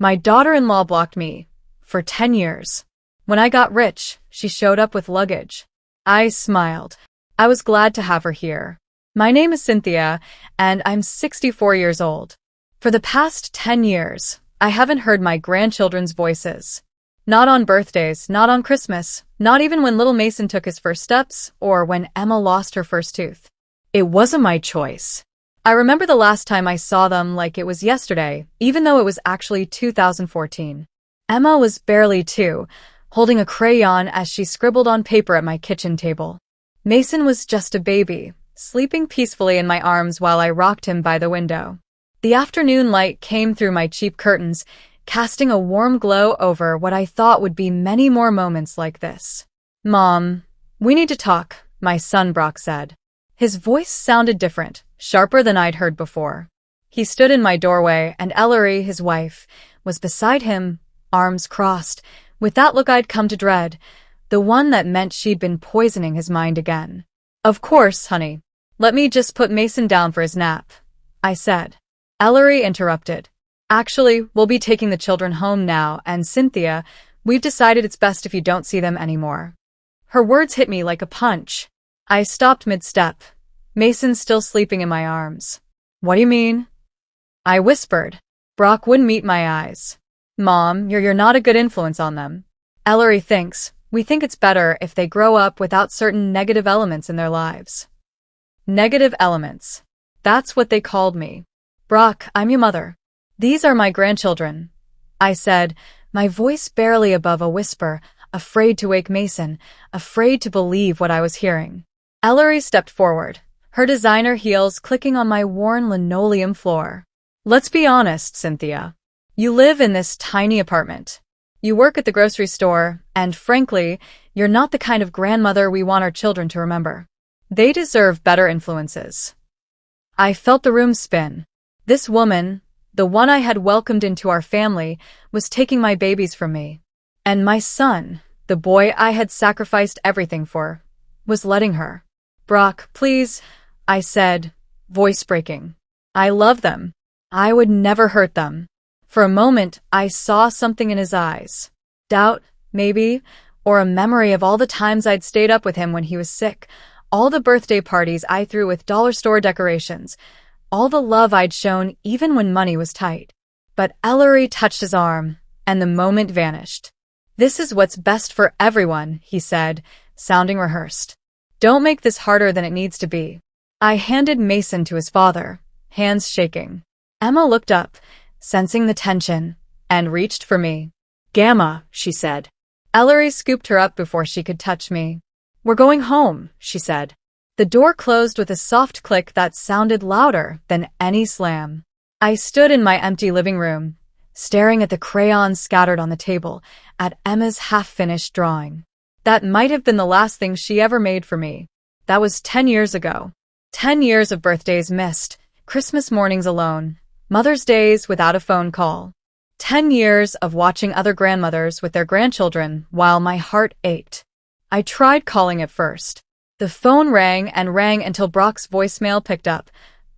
My daughter-in-law blocked me for 10 years. When I got rich, she showed up with luggage. I smiled. I was glad to have her here. My name is Cynthia, and I'm 64 years old. For the past 10 years, I haven't heard my grandchildren's voices. Not on birthdays, not on Christmas, not even when little Mason took his first steps, or when Emma lost her first tooth. It wasn't my choice. I remember the last time I saw them like it was yesterday, even though it was actually 2014. Emma was barely 2, holding a crayon as she scribbled on paper at my kitchen table. Mason was just a baby, sleeping peacefully in my arms while I rocked him by the window. The afternoon light came through my cheap curtains, casting a warm glow over what I thought would be many more moments like this. "Mom, we need to talk," my son Brock said. His voice sounded different, sharper than I'd heard before. He stood in my doorway, and Ellery, his wife, was beside him, arms crossed, with that look I'd come to dread, the one that meant she'd been poisoning his mind again. "Of course, honey. Let me just put Mason down for his nap," I said. Ellery interrupted. "Actually, we'll be taking the children home now, and Cynthia, we've decided it's best if you don't see them anymore." Her words hit me like a punch. I stopped mid-step. Mason still sleeping in my arms. "What do you mean?" I whispered. "Brock wouldn't meet my eyes." "Mom, you're not a good influence on them. Ellery thinks, we think it's better if they grow up without certain negative elements in their lives." Negative elements. That's what they called me. "Brock, I'm your mother. These are my grandchildren," I said, my voice barely above a whisper, afraid to wake Mason, afraid to believe what I was hearing. Ellery stepped forward, her designer heels clicking on my worn linoleum floor. "Let's be honest, Cynthia. You live in this tiny apartment. You work at the grocery store, and frankly, you're not the kind of grandmother we want our children to remember. They deserve better influences." I felt the room spin. This woman, the one I had welcomed into our family, was taking my babies from me. And my son, the boy I had sacrificed everything for, was letting her. "Brock, please," I said, voice breaking. "I love them. I would never hurt them." For a moment, I saw something in his eyes. Doubt, maybe, or a memory of all the times I'd stayed up with him when he was sick, all the birthday parties I threw with dollar store decorations, all the love I'd shown even when money was tight. But Ellery touched his arm, and the moment vanished. "This is what's best for everyone," he said, sounding rehearsed. "Don't make this harder than it needs to be." I handed Mason to his father, hands shaking. Emma looked up, sensing the tension, and reached for me. "Gamma," she said. Ellery scooped her up before she could touch me. "We're going home," she said. The door closed with a soft click that sounded louder than any slam. I stood in my empty living room, staring at the crayons scattered on the table, at Emma's half-finished drawing. That might have been the last thing she ever made for me. That was 10 years ago. 10 years of birthdays missed, Christmas mornings alone, Mother's Days without a phone call. 10 years of watching other grandmothers with their grandchildren while my heart ached. I tried calling at first. The phone rang and rang until Brock's voicemail picked up.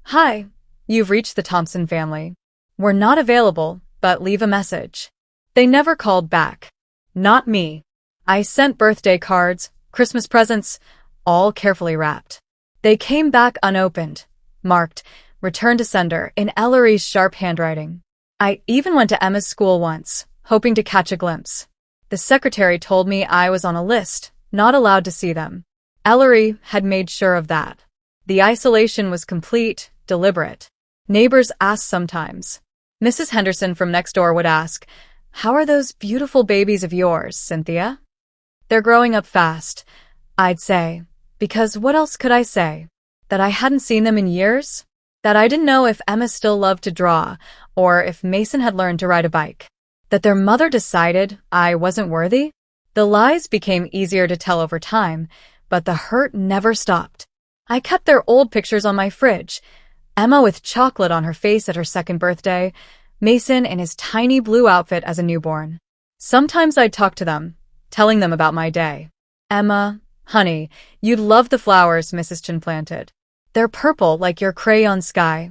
"Hi, you've reached the Thompson family. We're not available, but leave a message." They never called back. Not me. I sent birthday cards, Christmas presents, all carefully wrapped. They came back unopened, marked, "Return to sender," in Ellery's sharp handwriting. I even went to Emma's school once, hoping to catch a glimpse. The secretary told me I was on a list, not allowed to see them. Ellery had made sure of that. The isolation was complete, deliberate. Neighbors asked sometimes. Mrs. Henderson from next door would ask, "How are those beautiful babies of yours, Cynthia?" "They're growing up fast," I'd say, because what else could I say? That I hadn't seen them in years? That I didn't know if Emma still loved to draw, or if Mason had learned to ride a bike? That their mother decided I wasn't worthy? The lies became easier to tell over time, but the hurt never stopped. I kept their old pictures on my fridge. Emma with chocolate on her face at her second birthday, Mason in his tiny blue outfit as a newborn. Sometimes I'd talk to them, telling them about my day. "Emma, honey, you'd love the flowers Mrs. Chin planted. They're purple like your crayon sky,"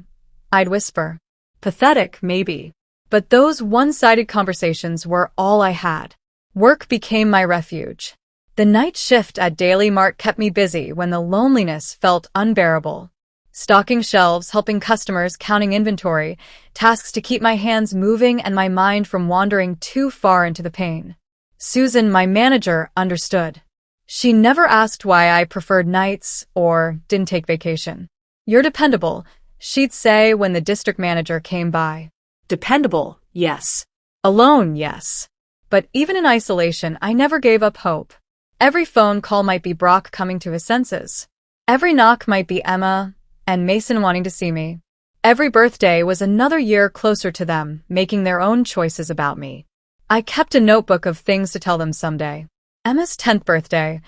I'd whisper. Pathetic, maybe. But those one-sided conversations were all I had. Work became my refuge. The night shift at Daily Mart kept me busy when the loneliness felt unbearable. Stocking shelves, helping customers, counting inventory, tasks to keep my hands moving and my mind from wandering too far into the pain. Susan, my manager, understood. She never asked why I preferred nights or didn't take vacation. "You're dependable," she'd say when the district manager came by. Dependable, yes. Alone, yes. But even in isolation, I never gave up hope. Every phone call might be Brock coming to his senses. Every knock might be Emma and Mason wanting to see me. Every birthday was another year closer to them, making their own choices about me. I kept a notebook of things to tell them someday. Emma's 10th birthday.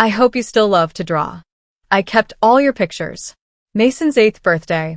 "I hope you still love to draw." I kept all your pictures. Mason's 8th birthday.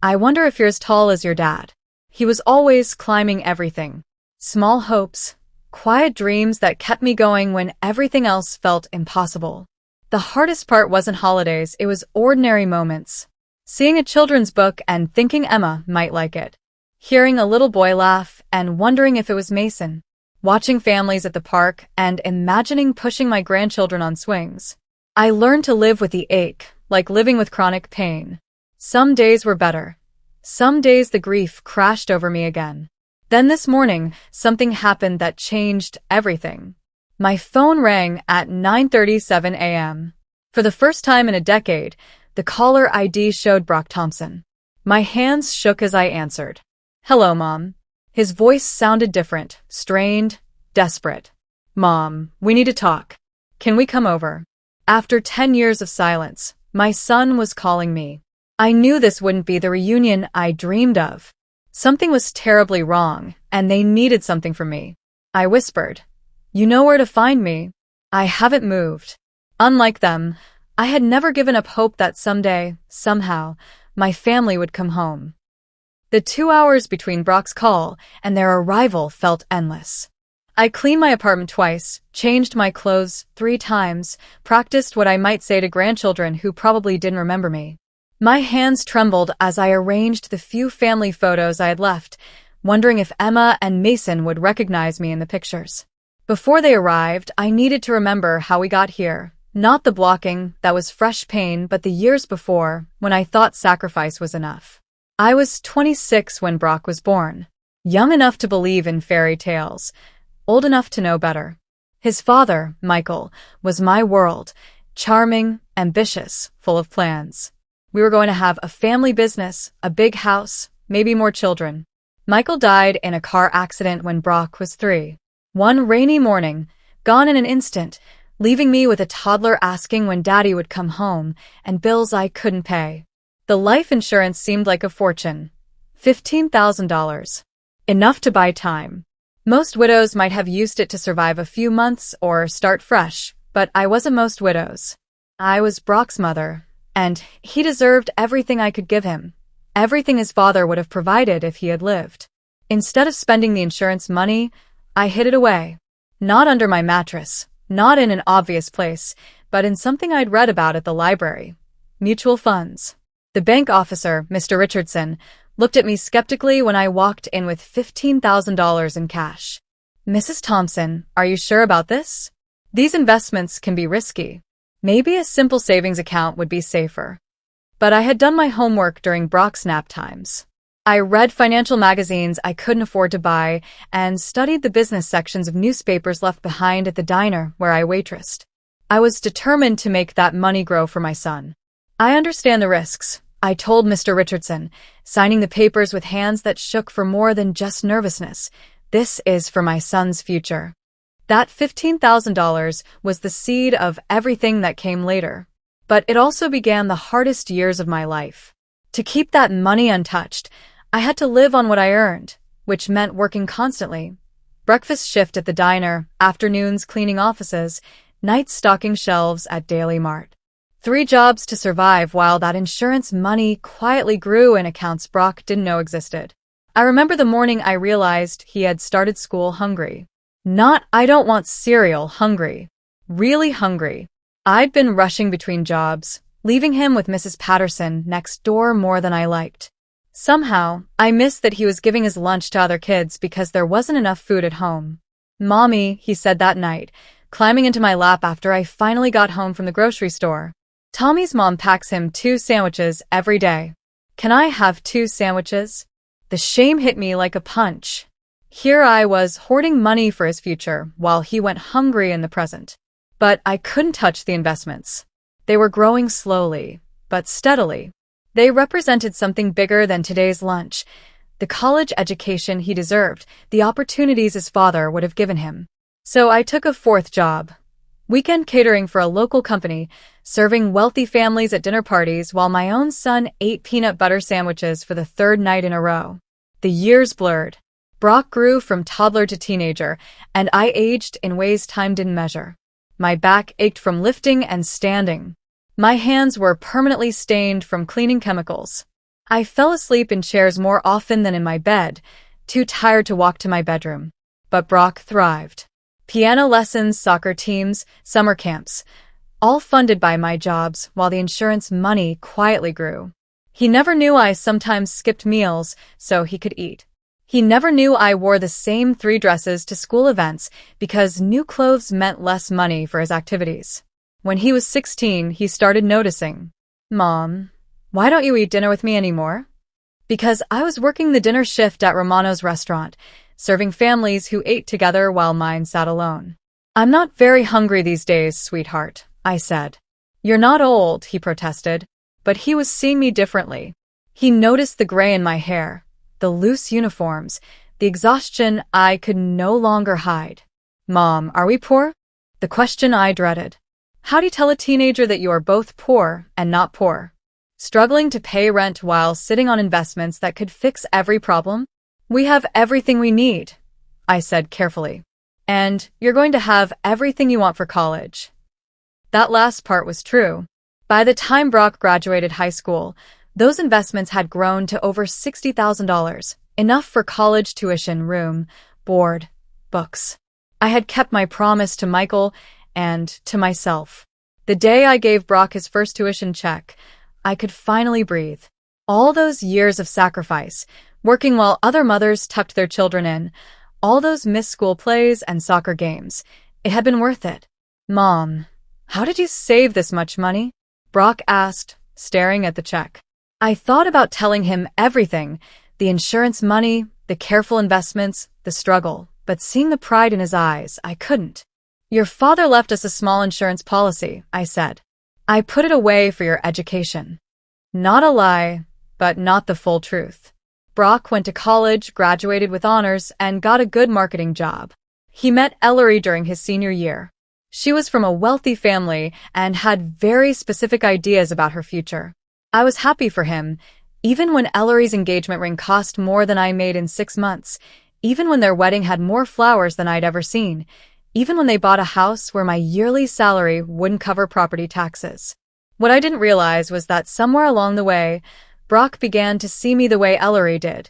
"I wonder if you're as tall as your dad." He was always climbing everything. Small hopes, quiet dreams that kept me going when everything else felt impossible. The hardest part wasn't holidays, it was ordinary moments. Seeing a children's book and thinking Emma might like it. Hearing a little boy laugh and wondering if it was Mason. Watching families at the park and imagining pushing my grandchildren on swings. I learned to live with the ache, like living with chronic pain. Some days were better. Some days the grief crashed over me again. Then this morning, something happened that changed everything. My phone rang at 9:37 a.m. For the first time in a decade, the caller ID showed Brock Thompson. My hands shook as I answered. "Hello, Mom." His voice sounded different, strained, desperate. "Mom, we need to talk. Can we come over?" After 10 years of silence, my son was calling me. I knew this wouldn't be the reunion I dreamed of. Something was terribly wrong, and they needed something from me. I whispered, "You know where to find me. I haven't moved." Unlike them, I had never given up hope that someday, somehow, my family would come home. The 2 hours between Brock's call and their arrival felt endless. I cleaned my apartment twice, changed my clothes 3 times, practiced what I might say to grandchildren who probably didn't remember me. My hands trembled as I arranged the few family photos I had left, wondering if Emma and Mason would recognize me in the pictures. Before they arrived, I needed to remember how we got here. Not the blocking, that was fresh pain, but the years before, when I thought sacrifice was enough. I was 26 when Brock was born. Young enough to believe in fairy tales, old enough to know better. His father, Michael, was my world, charming, ambitious, full of plans. We were going to have a family business, a big house, maybe more children. Michael died in a car accident when Brock was 3. One rainy morning, gone in an instant, leaving me with a toddler asking when Daddy would come home and bills I couldn't pay. The life insurance seemed like a fortune. $15,000. Enough to buy time. Most widows might have used it to survive a few months or start fresh, but I wasn't most widows. I was Brock's mother, and he deserved everything I could give him. Everything his father would have provided if he had lived. Instead of spending the insurance money, I hid it away. Not under my mattress, not in an obvious place, but in something I'd read about at the library. Mutual funds. The bank officer, Mr. Richardson, looked at me skeptically when I walked in with $15,000 in cash. "Mrs. Thompson, are you sure about this? These investments can be risky. Maybe a simple savings account would be safer." But I had done my homework during Brock's nap times. I read financial magazines I couldn't afford to buy and studied the business sections of newspapers left behind at the diner where I waitressed. I was determined to make that money grow for my son. "I understand the risks," I told Mr. Richardson, signing the papers with hands that shook for more than just nervousness. "This is for my son's future." That $15,000 was the seed of everything that came later. But it also began the hardest years of my life. To keep that money untouched, I had to live on what I earned, which meant working constantly. Breakfast shift at the diner, afternoons cleaning offices, nights stocking shelves at Daily Mart. 3 jobs to survive while that insurance money quietly grew in accounts Brock didn't know existed. I remember the morning I realized he had started school hungry. Not "I don't want cereal" hungry. Really hungry. I'd been rushing between jobs, leaving him with Mrs. Patterson next door more than I liked. Somehow, I missed that he was giving his lunch to other kids because there wasn't enough food at home. "Mommy," he said that night, climbing into my lap after I finally got home from the grocery store. Tommy's mom packs him 2 sandwiches every day. Can I have 2 sandwiches? The shame hit me like a punch. Here I was hoarding money for his future while he went hungry in the present. But I couldn't touch the investments. They were growing slowly, but steadily. They represented something bigger than today's lunch, the college education he deserved, the opportunities his father would have given him. So I took a 4th job. Weekend catering for a local company, serving wealthy families at dinner parties while my own son ate peanut butter sandwiches for the 3rd night in a row. The years blurred. Brock grew from toddler to teenager, and I aged in ways time didn't measure. My back ached from lifting and standing. My hands were permanently stained from cleaning chemicals. I fell asleep in chairs more often than in my bed, too tired to walk to my bedroom. But Brock thrived. Piano lessons, soccer teams, summer camps, all funded by my jobs while the insurance money quietly grew. He never knew I sometimes skipped meals so he could eat. He never knew I wore the same 3 dresses to school events because new clothes meant less money for his activities. When he was 16, he started noticing. "Mom, why don't you eat dinner with me anymore?" Because I was working the dinner shift at Romano's restaurant, serving families who ate together while mine sat alone. "I'm not very hungry these days, sweetheart," I said. "You're not old," he protested, but he was seeing me differently. He noticed the gray in my hair, the loose uniforms, the exhaustion I could no longer hide. "Mom, are we poor?" The question I dreaded. How do you tell a teenager that you are both poor and not poor? Struggling to pay rent while sitting on investments that could fix every problem? "We have everything we need," I said carefully. "And you're going to have everything you want for college." That last part was true. By the time Brock graduated high school, those investments had grown to over $60,000, enough for college tuition, room, board, books. I had kept my promise to Michael and to myself. The day I gave Brock his first tuition check, I could finally breathe. All those years of sacrifice, working while other mothers tucked their children in, all those missed school plays and soccer games, it had been worth it. "Mom, how did you save this much money?" Brock asked, staring at the check. I thought about telling him everything, the insurance money, the careful investments, the struggle, but seeing the pride in his eyes, I couldn't. "Your father left us a small insurance policy," I said. "I put it away for your education." Not a lie, but not the full truth. Brock went to college, graduated with honors, and got a good marketing job. He met Ellery during his senior year. She was from a wealthy family and had very specific ideas about her future. I was happy for him, even when Ellery's engagement ring cost more than I made in 6 months, even when their wedding had more flowers than I'd ever seen, even when they bought a house where my yearly salary wouldn't cover property taxes. What I didn't realize was that somewhere along the way, Brock began to see me the way Ellery did,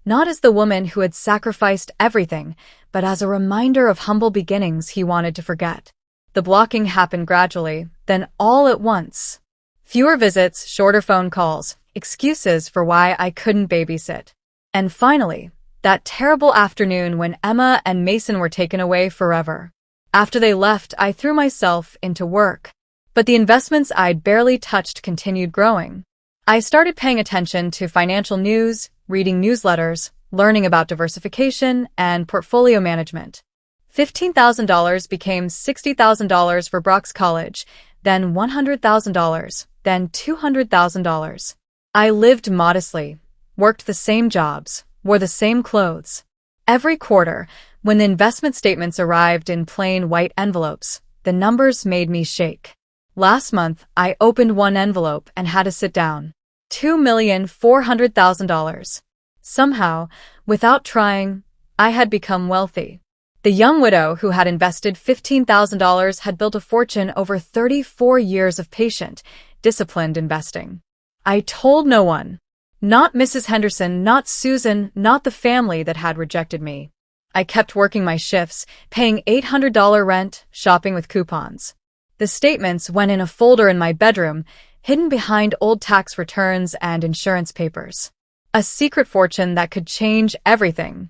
not as the woman who had sacrificed everything, but as a reminder of humble beginnings he wanted to forget. The blocking happened gradually, then all at once. Fewer visits, shorter phone calls, excuses for why I couldn't babysit. And finally, that terrible afternoon when Emma and Mason were taken away forever. After they left, I threw myself into work. But the investments I'd barely touched continued growing. I started paying attention to financial news, reading newsletters, learning about diversification and portfolio management. $15,000 became $60,000 for Brock's college, then $100,000, then $200,000. I lived modestly, worked the same jobs, wore the same clothes. Every quarter, when the investment statements arrived in plain white envelopes, the numbers made me shake. Last month, I opened one envelope and had to sit down. $2,400,000. Somehow, without trying, I had become wealthy. The young widow who had invested $15,000 had built a fortune over 34 years of patient, disciplined investing. I told no one. Not Mrs. Henderson, not Susan, not the family that had rejected me. I kept working my shifts, paying $800 rent, shopping with coupons. The statements went in a folder in my bedroom, hidden behind old tax returns and insurance papers. A secret fortune that could change everything.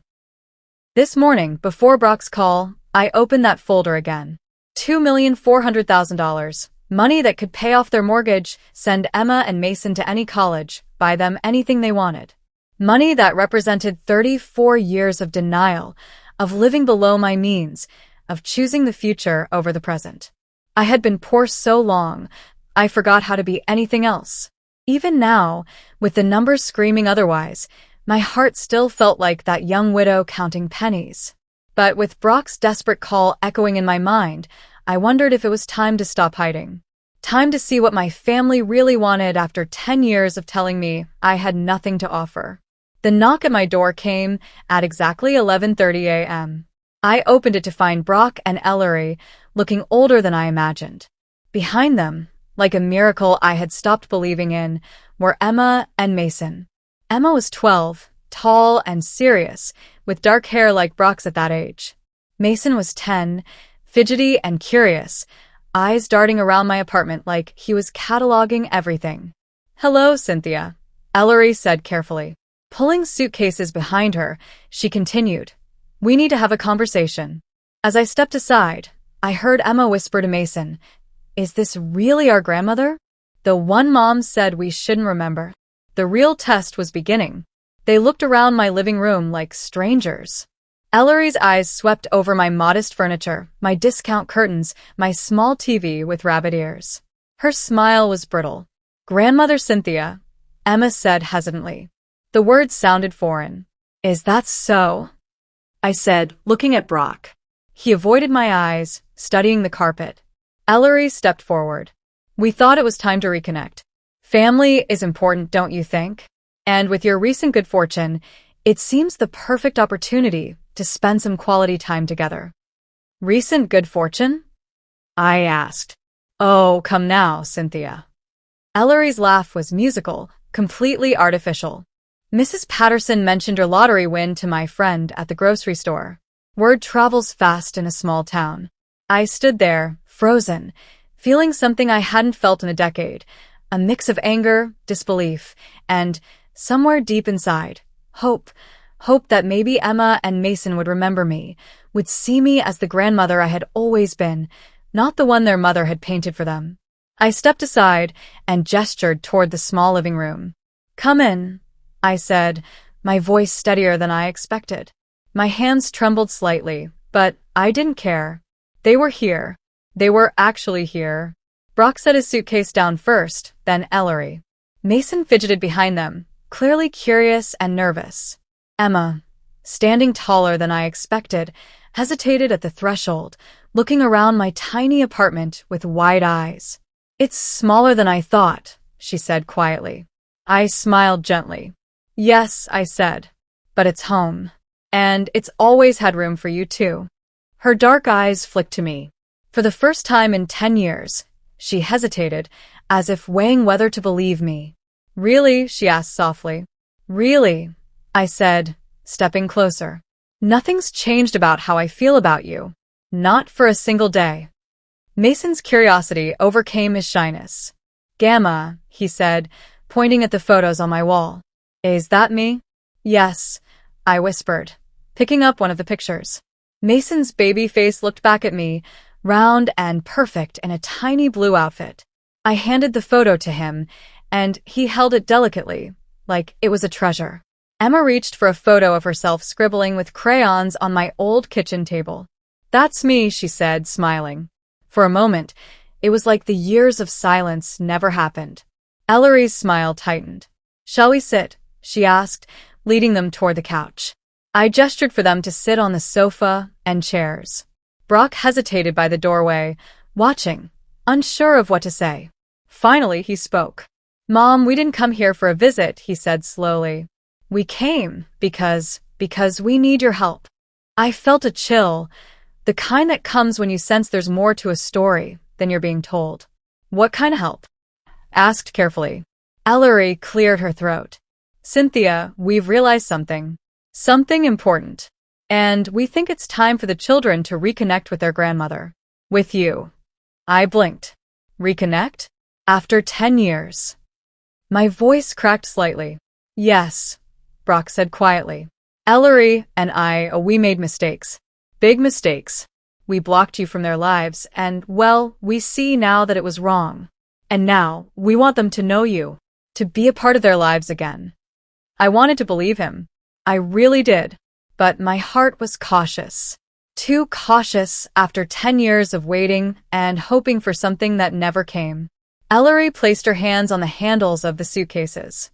This morning, before Brock's call, I opened that folder again. $2,400,000. Money that could pay off their mortgage, send Emma and Mason to any college, buy them anything they wanted. Money that represented 34 years of denial, of living below my means, of choosing the future over the present. I had been poor so long, I forgot how to be anything else. Even now, with the numbers screaming otherwise, my heart still felt like that young widow counting pennies. But with Brock's desperate call echoing in my mind, I wondered if it was time to stop hiding. Time to see what my family really wanted after 10 years of telling me I had nothing to offer. The knock at my door came at exactly 11:30 a.m. I opened it to find Brock and Ellery looking older than I imagined. Behind them, like a miracle I had stopped believing in, were Emma and Mason. Emma was 12, tall and serious, with dark hair like Brock's at that age. Mason was 10, fidgety and curious, eyes darting around my apartment like he was cataloging everything. "Hello, Cynthia," Ellery said carefully. Pulling suitcases behind her, she continued, "We need to have a conversation." As I stepped aside, I heard Emma whisper to Mason, "Is this really our grandmother? The one Mom said we shouldn't remember." The real test was beginning. They looked around my living room like strangers. Ellery's eyes swept over my modest furniture, my discount curtains, my small TV with rabbit ears. Her smile was brittle. "Grandmother Cynthia," Emma said hesitantly. The words sounded foreign. "Is that so?" I said, looking at Brock. He avoided my eyes, studying the carpet. Ellery stepped forward. "We thought it was time to reconnect. Family is important, don't you think? And with your recent good fortune, it seems the perfect opportunity to spend some quality time together." "Recent good fortune?" I asked. "Oh, come now, Cynthia." Ellery's laugh was musical, completely artificial. "Mrs. Patterson mentioned her lottery win to my friend at the grocery store. Word travels fast in a small town." I stood there, frozen, feeling something I hadn't felt in a decade, a mix of anger, disbelief, and, somewhere deep inside, hope. Hope that maybe Emma and Mason would remember me, would see me as the grandmother I had always been, not the one their mother had painted for them. I stepped aside and gestured toward the small living room. "Come in," I said, my voice steadier than I expected. My hands trembled slightly, but I didn't care. They were here. They were actually here. Brock set his suitcase down first, then Ellery. Mason fidgeted behind them, clearly curious and nervous. Emma, standing taller than I expected, hesitated at the threshold, looking around my tiny apartment with wide eyes. "It's smaller than I thought," she said quietly. I smiled gently. "Yes," I said, "but it's home. And it's always had room for you too." Her dark eyes flicked to me. For the first time in 10 years, she hesitated, as if weighing whether to believe me. "Really?" she asked softly. "Really?" I said, stepping closer. "Nothing's changed about how I feel about you. Not for a single day." Mason's curiosity overcame his shyness. "Gamma," he said, pointing at the photos on my wall. "Is that me?" "Yes," I whispered, picking up one of the pictures. Mason's baby face looked back at me, round and perfect in a tiny blue outfit. I handed the photo to him, and he held it delicately, like it was a treasure. Emma reached for a photo of herself scribbling with crayons on my old kitchen table. "That's me," she said, smiling. For a moment, it was like the years of silence never happened. Ellery's smile tightened. "Shall we sit?" she asked, leading them toward the couch. I gestured for them to sit on the sofa and chairs. Brock hesitated by the doorway, watching, unsure of what to say. Finally, he spoke. "Mom, we didn't come here for a visit," he said slowly. "We came because we need your help." I felt a chill, the kind that comes when you sense there's more to a story than you're being told. "What kind of help?" asked carefully. Ellery cleared her throat. "Cynthia, we've realized something. Something important. And we think it's time for the children to reconnect with their grandmother. With you." I blinked. "Reconnect? After 10 years?" My voice cracked slightly. "Yes, Brock said quietly. Ellery and we made mistakes. Big mistakes. We blocked you from their lives, and, well, we see now that it was wrong. And now, we want them to know you, to be a part of their lives again. I wanted to believe him. I really did. But my heart was cautious. Too cautious after 10 years of waiting and hoping for something that never came. Ellery placed her hands on the handles of the suitcases.